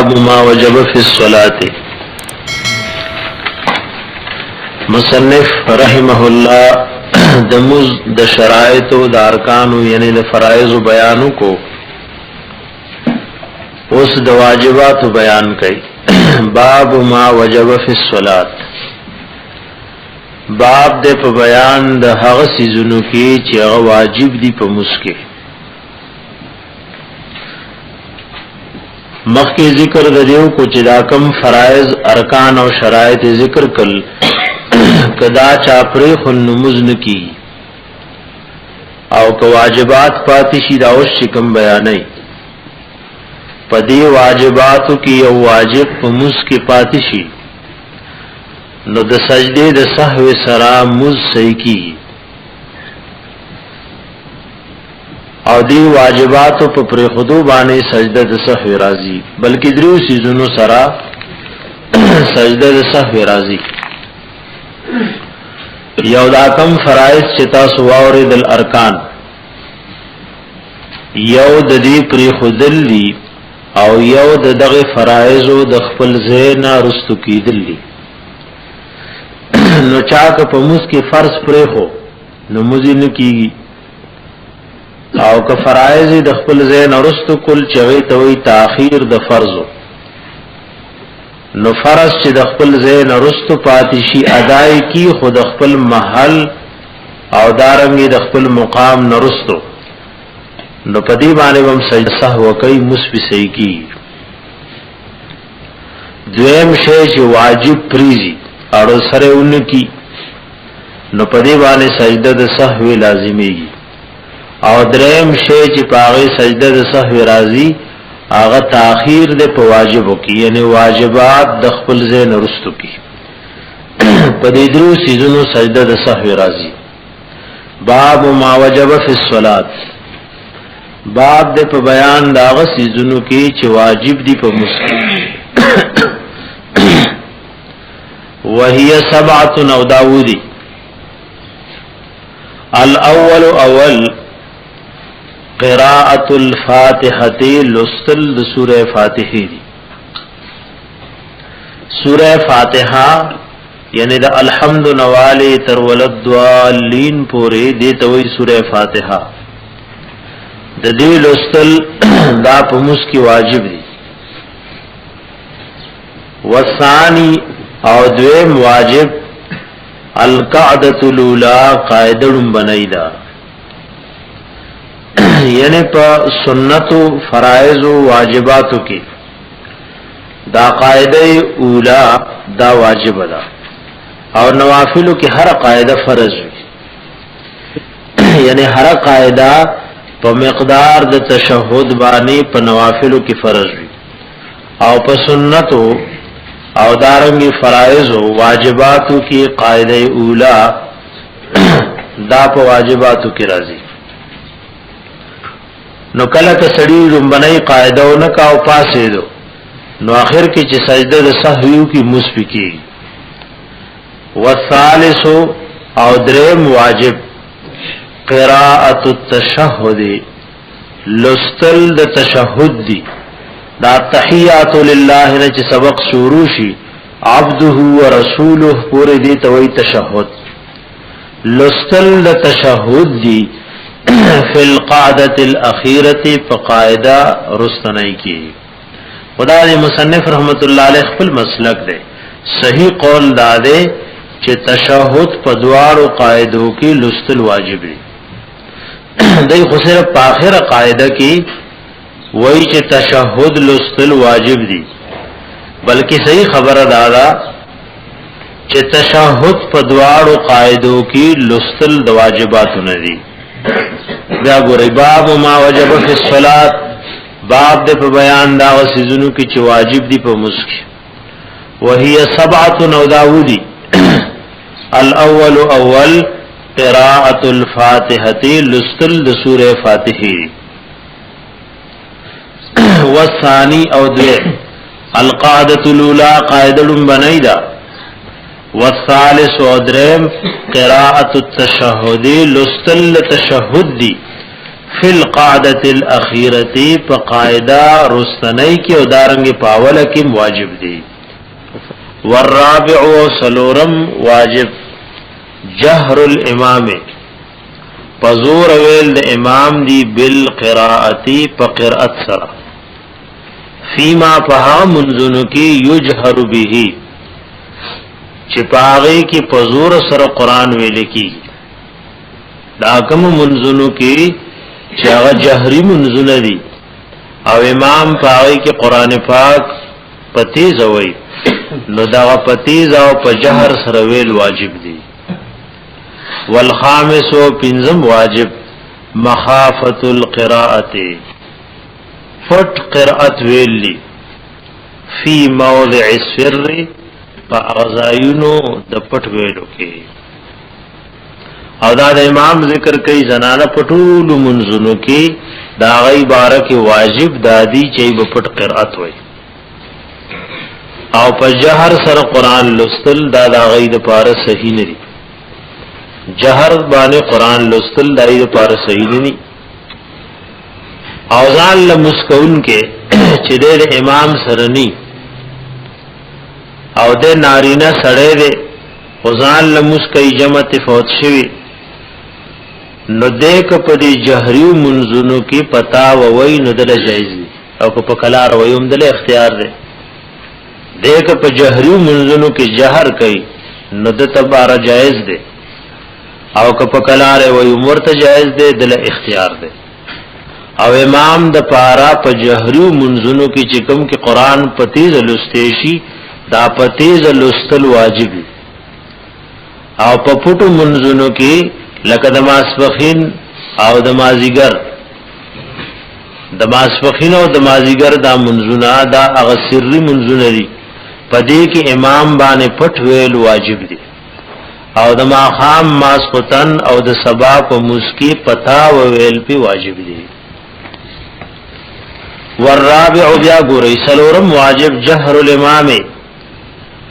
باب ما وجب فی الصلاة. مصنف رحمه الله دمز د شرائط و د ارکانو یعنی د فرائض و بیانو کو اس د واجبات و بیان کئی. باب ما وجب فی الصلاة، باب د په بیان د هغه سيزونو کې چې هغه واجب دي په مسکه. مخکې ذکر غدیو کو چې دا کم فرائض ارکان او شرایط ذکر کل کدا چاپری خن نمزن کی او که واجبات پاتی شي دا اوس شکم بیانای پدی واجباتو کی او واجب په مسکه پاتی شي نو د سجده د سهو سرا مز صحیح کی او دی واجباتو په پر خودو باندې سجده د سهو راضی بلکې دریو سيزونو سرا سجده د سهو راضی. یو دا کم فرائض چتا سواورد الارکان یو د دې پر خودل لی او یو د دغه فرائض او د خپل زینا رستو کیدل لی. نو چاک په موس کې فرض پرې هو نو مزین کیږي او که فرایض د خپل زین ورستو کل چوي توي تاخير د فرضو نو فرض چې د خپل زین ورستو پاتې شي اداي کی خود خپل محل او دارنګي د خپل مقام نرستو نو پدی باندې هم سجده سهو کوي مسبي صحیح کی. دویم شی چې واجب پریزي اور سره انکی نو پدی باندې سجده د سهو لازمیږي. او دریم شی چې پاغه سجده د سهو راضی هغه تاخير د په واجبو کې یعنی واجبات د خپل ځای نرستو کې پدی درو سيزونو سجده د سهو راضی. باب ما وجب فی الصلاة، باب د په بیان داغه سيزونو کې چې واجب دي په مسلم وهي سبعه او داودی. الاول اول قراءة الفاتحة لستل د سورہ فاتحه دی. سورہ فاتحه یعنی د الحمد نوالی تر ولدوالین پوری دیتا وی سورہ فاتحه د دې لستل دا په مسکی واجب دی. والثانی او دویم واجب القعدة الاولى قاعدم بنیدا یعنی په سنتو فرائض او واجباتو کې دا قاعده اولا دا واجب ده او نوافلو کې هر قاعده فرض وي یعنی هر قاعده په مقدار د تشهود باندې په نوافلو کې فرض وي او په سنتو او دارنګي فرائض او واجباتو کې قاعده اولا دا په واجباتو کې راځي. نو کله که سړی لومبنۍ قاعده او نه کاو پاسې دو نو اخر کې چې سجده د سهو کې مسبکی. والثالث او دریم واجب قراءة التشهد لستل د تشهد دی دا تحیات لله نه چې سبق شروع شي عبده ورسوله پورې دی ته وی تشهد لستل د تشهد دی فی القاعدة الاخیرة فقاعدہ رستنائی کی. خدا دې مصنف رحمت الله علیه خپل مسلک دی صحیح قول داده چې تشهد په دوارو قاعدو کې لستل واجب دی. دای خو صرف په اخره قاعده کې وای چې تشهد لستل واجب دی بلکې صحیح خبره دادا چې تشهد په دوارو قاعدو کې لستل د واجباتو نه دی. بیا ګورې باب ما وجب فی الصلاة، باب د په بیان دا وسيزونو کې چې واجب دي په مسکی. وهي سبعه او داودی. الاول اول قراءة الفاتحة لستل د سورہ فاتحه. والثاني او دو القاعدة الاولى قاعده بنیدا. والثالث ودرم قراءة التشهد لستل تشهد دی فی القاعدة الاخیرتی پا قاعدہ رستنی کی او دارنگ پاول کی واجب دی. والرابع سلورم واجب جهر الامام پزور ویل د امام دی بالقراءتی پا قرأت سرا فیما پہا منزنو کی یجهر به چپاغی کی پزور سر قرآن ویل کی داکم منزنو کی چاگا جہری منزن دی او امام پاغی کی قرآن پاک پتیز ہوئی نو دا پتیز او پا جہر سر ویل واجب دی. والخامس و پنزم واجب مخافت القراءت فٹ قرأت ویلی فی موضع السر پا اغزائنو دا پٹ ویلو کے او دا امام ذکر کئی زنانا پٹول منزنو کی دا غی بارک واجب دادی چاہی با پٹ قرأت ہوئی او پا جہر سر قرآن لستل دا غی دا پار صحیح نری جہر بانے قرآن لستل دا غی دا پار صحیح نری او ځان لمسکون کے چی دے امام سرنی او دے نارینا سڑے دے او ځان لمسکی جمعت فوت شوی نو دیکھ پا دی جہریو منزنو کی پتا ووی نو دل جائز دی او پا کلار ووی ام دل اختیار دے دیکھ پا جہریو منزنو کی جہر کئی نو دل بارا جائز دے او پا کلار ووی امورت جائز دے دل اختیار دے او امام د پارا پا جہریو منزنو کی چکم کی قرآن پتیز لستیشی دا پتیز لستل واجبی او پا پتو منزنو کی لکه د ماسپخین او د مازیګر د ماسپخین او د مازیګر دا منزونه دا هغه سری منزونه دي پدې کې امام باندې پټ ویل واجب دي او د ماخام ماسختن او د سبا په مسکی پتا ویل پی واجب دي. والرابع بیا ګورې سلورم واجب جهر الامام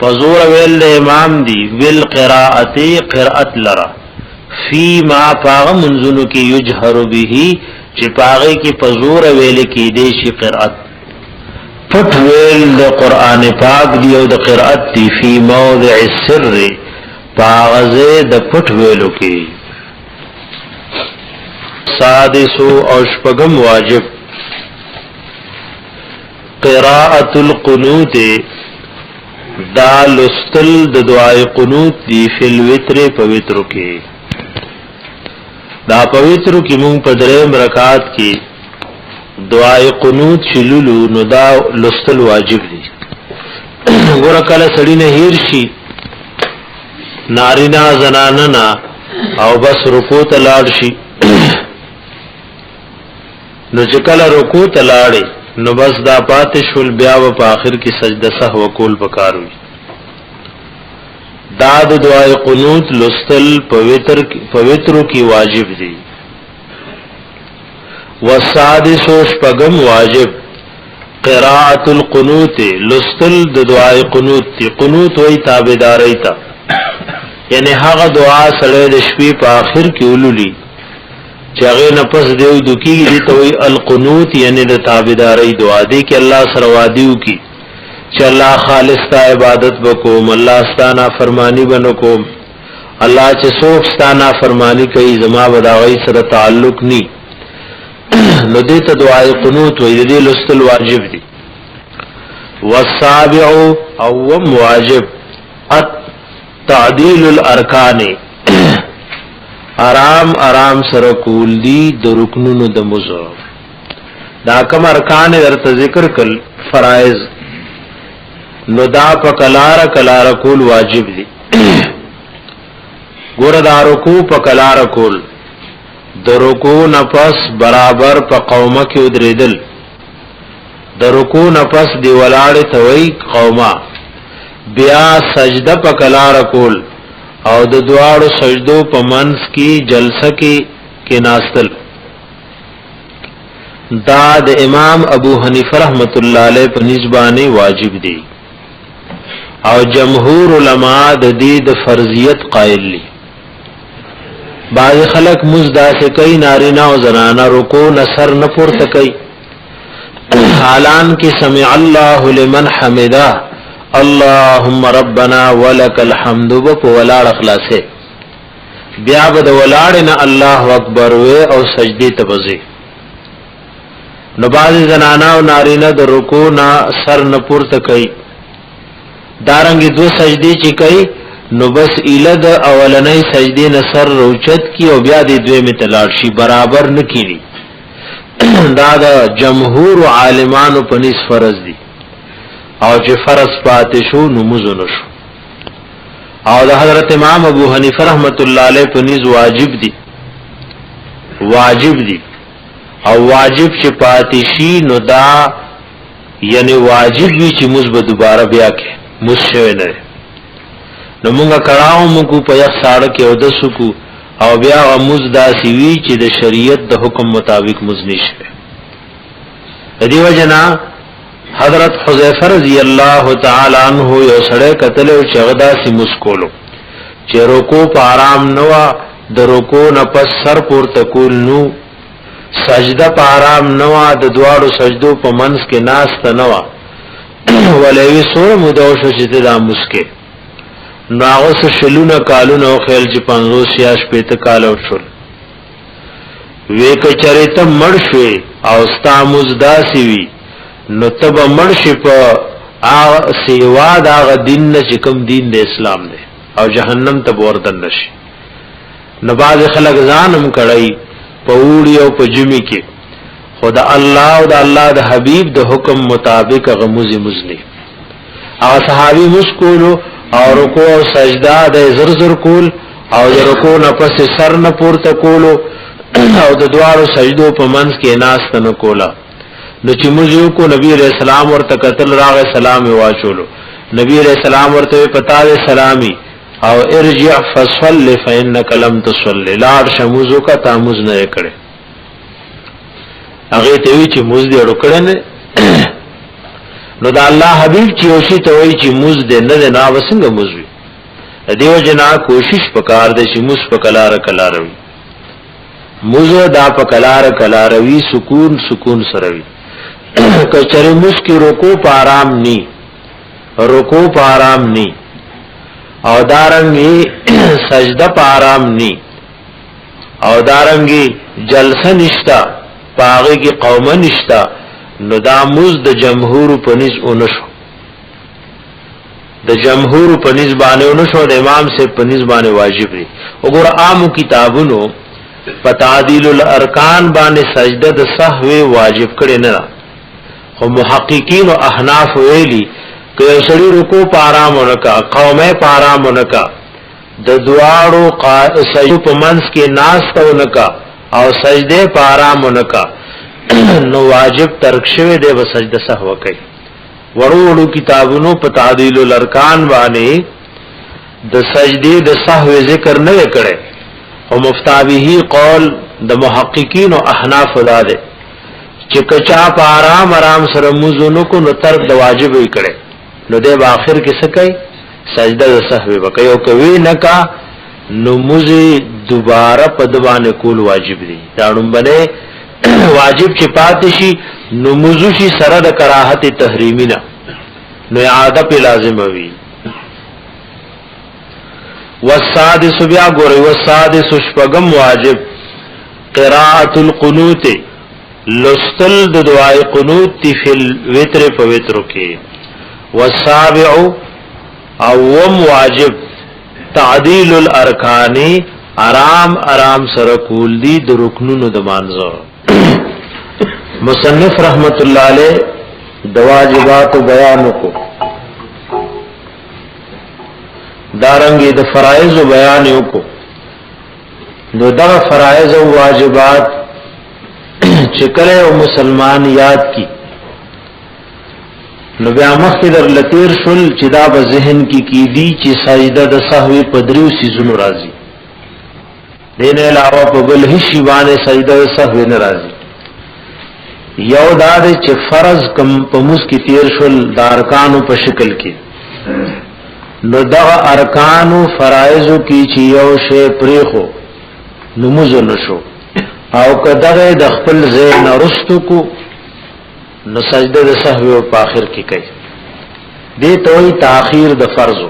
پزور ویل د امام دی بالقراءه قرأت لرا فی ما پاغ منزنو کی یجہر به چی پاغی کی پزور ویل کی دیشی قرآت پت ویل دا قرآن پاک دیو دا قرآت دی فی موضع السر پاغزے دا پت ویلو کی. سادسو اوشپگم واجب قراءت القنوت دا لستل دا دعای قنوت دی فی الوتر پوترو کی دا پویترو کی مونگ پا درم رکعات کی دعای قنوت شلولو نو دا لستل واجب دی. گورا کل سڑی نهیر شی نارینا زناننا او بس رکو تلاڑ شی نو چکل رکو تلاڑی نو بس دا پاتشول بیاو پا آخر کی سجدہ سہو کول پکاروی داد دعای قنوت لستل پویترو کی واجب دی. والسادس شپگم واجب قراءت القنوت لستل دعای قنوت تی قنوت وی تابداری تا یعنی حق دعا سڑے دشپی پا آخر کی علولی چاگے نپس دیو دکی دی توی القنوت یعنی دا تابداری دعا دی کہ اللہ سروادیو کی چا اللہ خالص تا عبادت بکوم اللہ استانا فرمانی بنکوم اللہ چا سوک استانا فرمانی کئی زما بداغی سر تعلق نی نو دیتا دعای قنوت وی دی لستل واجب دی. والسابع اوم واجب تعدیل الارکان آرام آرام سرکول دی د رکنونو د مزو دا کم ارکان درت ذکر کل فرائض نو دا پا کلار کول واجب دی. گور دا رکو پا کلار کول دا رکو نپس برابر پا قومه کی ادریدل دا رکو نپس دی ولاڑ توی قومه بیا سجده پا کلار کول او د دوارو سجدو پا منس کی جلسه کی ناستل دا د امام ابو حنیفه رحمت اللہ علیہ پا نسبانی واجب دی او جمهور علماء د دې د فرضیت قائل دي. بعض خلق مزدا سے کئی نارینا و زنانا رکو نصر نپورت کئی حالان کی سمع اللہ لمن حمدہ اللہم ربنا ولک الحمد بپ ولاڑ اخلاصے بیا بد ولاڑنا اللہ اکبر وے او سجدی تبزی نو بعض زنانا و نارینا در رکو نا سر نپورت کئی دارنگی دو سجدی چی کئی نو بس ایلد اولنی سجدی نصر روچت کی او بیا دی دوی میں تلاشی برابر نکینی دا دا جمهور و عالمانو پنیس فرض دی او چې فرض پاتشو نموزو نشو او دا حضرت امام ابو حنیفه رحمت اللہ علیہ پنیز واجب دی او واجب چې پاتشی نو دا یعنی واجب وی چې مزب دوباره بیا کې مشوي نه نو مونږه کړهو مونږ په یو ساړه کې او د سکو او بیا مزدا سی وی چې د شریعت د حکم مطابق مزنیش ہے دیو جنا حضرت حذیفہ رضی اللہ تعالی عنہ یو سړی قتل او چغدا سی مسکولو چې رکوع په آرام نوا د رکوع نه پس سر پورته کول نو سجده په آرام نوا د دواړو سجدو په منځ کې ناست نوا ولوی سور مدوش چې دا مسکه ناغس شلونه کالونه او خیل چې 500 پته کال او شل وې کچریته مرشوي او استاموز داسي وی نو تب مرشي په سیوا دا دین چې کوم دین د اسلام دی او جهنم ته وردن نشي نو باز خلق ځانم کړی په وړي او په جمی کې خدا الله او د الله د حبيب د حکم مطابق غموزي مزني او صحابي مسکولو او رکوع او سجده د زرزر کول او د رکوع نه پس سر نه پورته کولو او د دوارو سجدو په منځ کې ناست نه کولا نو چې موږ کو نبی رسول الله ورته قتل راغ سلام واچولو نبی رسول الله ورته پتا دې سلامي او ارجع فصل فانك لم تصلي لاړ شموزو کا تاموز نه کړي هغه ته وی چې موز دې ورکړنه نو دا الله حبیب چې اوشي ته وی چې موز دې نه نه وسنګ موز وی دیو جنا کوشش پکار دې چې موز پکلار کلاروي موز دا پکلار کلاروي سکون سروي کچره موز کی رکوع په آرام ني او دارنګي سجده په آرام ني او دارنګي جلسه نشتا پاغه کی قوم نشتا نو دا موز د جمهور پنځ اونشو د جمهور پنځ باندې اونشو د امام سے پنځ باندې واجب دی وګور عام کتابونو پتعدیل الارکان باندې سجده د سهو واجب کړي نه خو محققین او احناف ویلي که سړي رکوع په آرام ونکا قومه په آرام ونکا د دواړو سجدو په منځ کې ناس ونکا او سجده په آرام ونکا نو واجب ترک شوه دی و سجده سهو کوي ورولو کتابونو په تعدیل الارکان باندې د سجده د سهو ذکر نه کړي او مفتابه قول د محققین او احناف داده چې کچا په آرام سره موزونو کو نو ترک د واجب وي کړي نو د اخر کې څه کوي سجده د سهو وکي او کوي نکا نو موزي دوباره په دوانه کول واجب دي داړم باندې واجب چې پاتشي نو موزوشي سره د کراهت تحریمینا نو اعاده په لازم وي والسادس بیا ګوري والسادس شپغم واجب قراءه القنوت لستل د دعای قنوت فی الوتر په وتر کې والسابع اوم واجب تعدیل الارکان آرام سره کول دي د رکنونو د مانځو مصنف رحمت اللہ علیہ د واجبات بیان کو دارنګي د فرایض بیان کو نو دا فرایض او واجبات چې کله او مسلمان یاد کی نو بیا مخکې در لتیر شل چې دا به ذهن کی دی چې سجده د سهو په دریو سيزونو راځي دین علاوه په بل هیڅ باندې سجده د سهو نه راځي یو دا چې فرض کم پموس کی تیر شل د ارکانو په شکل کې نو دا ارکانو فرایضو کی چې یو شی پریخو نموز نشو او کدغه د خپل زین رستو کو نو سجده د سهو په اخر کې کوي دې توي تاخير د فرضو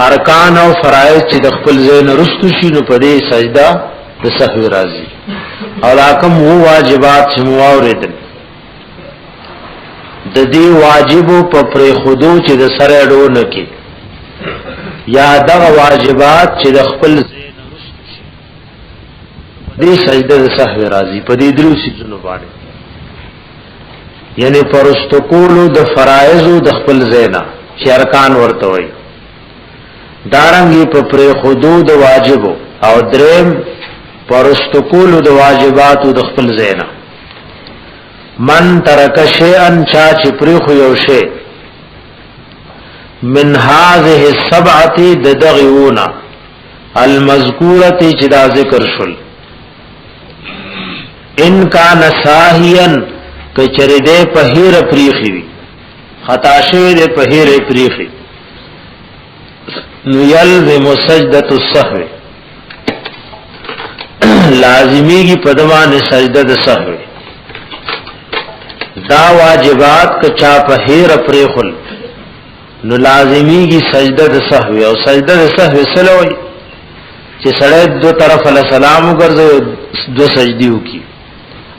ارکان او فرائض چې د خپل زین رستو شي نو په دې سجده د سهو راځي او حکم وو واجبات چې مواردل د دې واجبو په پر خودو چې د سره ډو نه کې یا دغه واجبات چې د خپل دې سجده د سهو راځي په دې درو سيزونو باندې یعنی پرستقولو د فرایض د خپل زینا چې ارکان ورته وي دارنګي په پر حدود واجبو او دریم پرستقولو د واجباتو د خپل زینا من ترک شیئا چا چې پر خو یو شی من هذه السبعه دغیونا المذکوره چې دا ذکر شول ان کان ساهیان کچری دے پہیر پریخی وی خطاشے دے پہیر پریخی یلزم سجدت السہو لازمی کی پدوان سجدت سہو دا واجبات کچا پہیر پریخل نو لازمی کی سجدت سہو او سجدت سہو سلوی چی سڑے دو طرف علیہ السلام گرزو دو سجدیو کی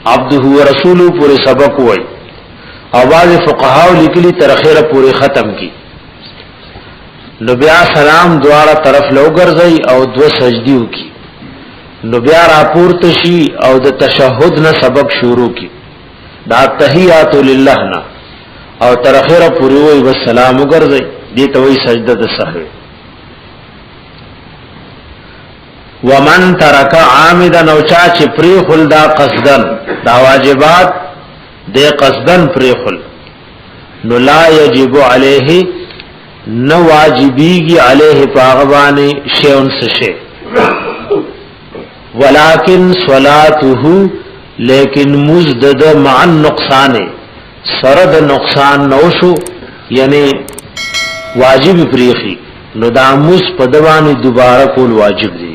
عبده و رسولو پورے سبق ہوئی آواز فقہاو لکلی ترخیر پورے ختم کی نو بیا سلام دوارا طرف لو گرزئی او دو سجدیو کی نو بیا راپورت شی او د تشہد نا سبق شروع کی دا تحیاتو للہ نا او ترخیر پورے ہوئی والسلام گرزئی دیتا ہوئی سجدہ سہوے ومن ترک عامدا نو چا چې پریخل دا قصدن دا واجبات دے قصدن پریخل نو لا یجب علیہ نو واجبیگی علیہ پاغبانی شیعن سشے ولیکن صلاتہ لیکن مزدد مع النقصان سرد نقصان نوشو یعنی واجب پریخی نو دا مز پدوانی دوبارہ کول واجب دی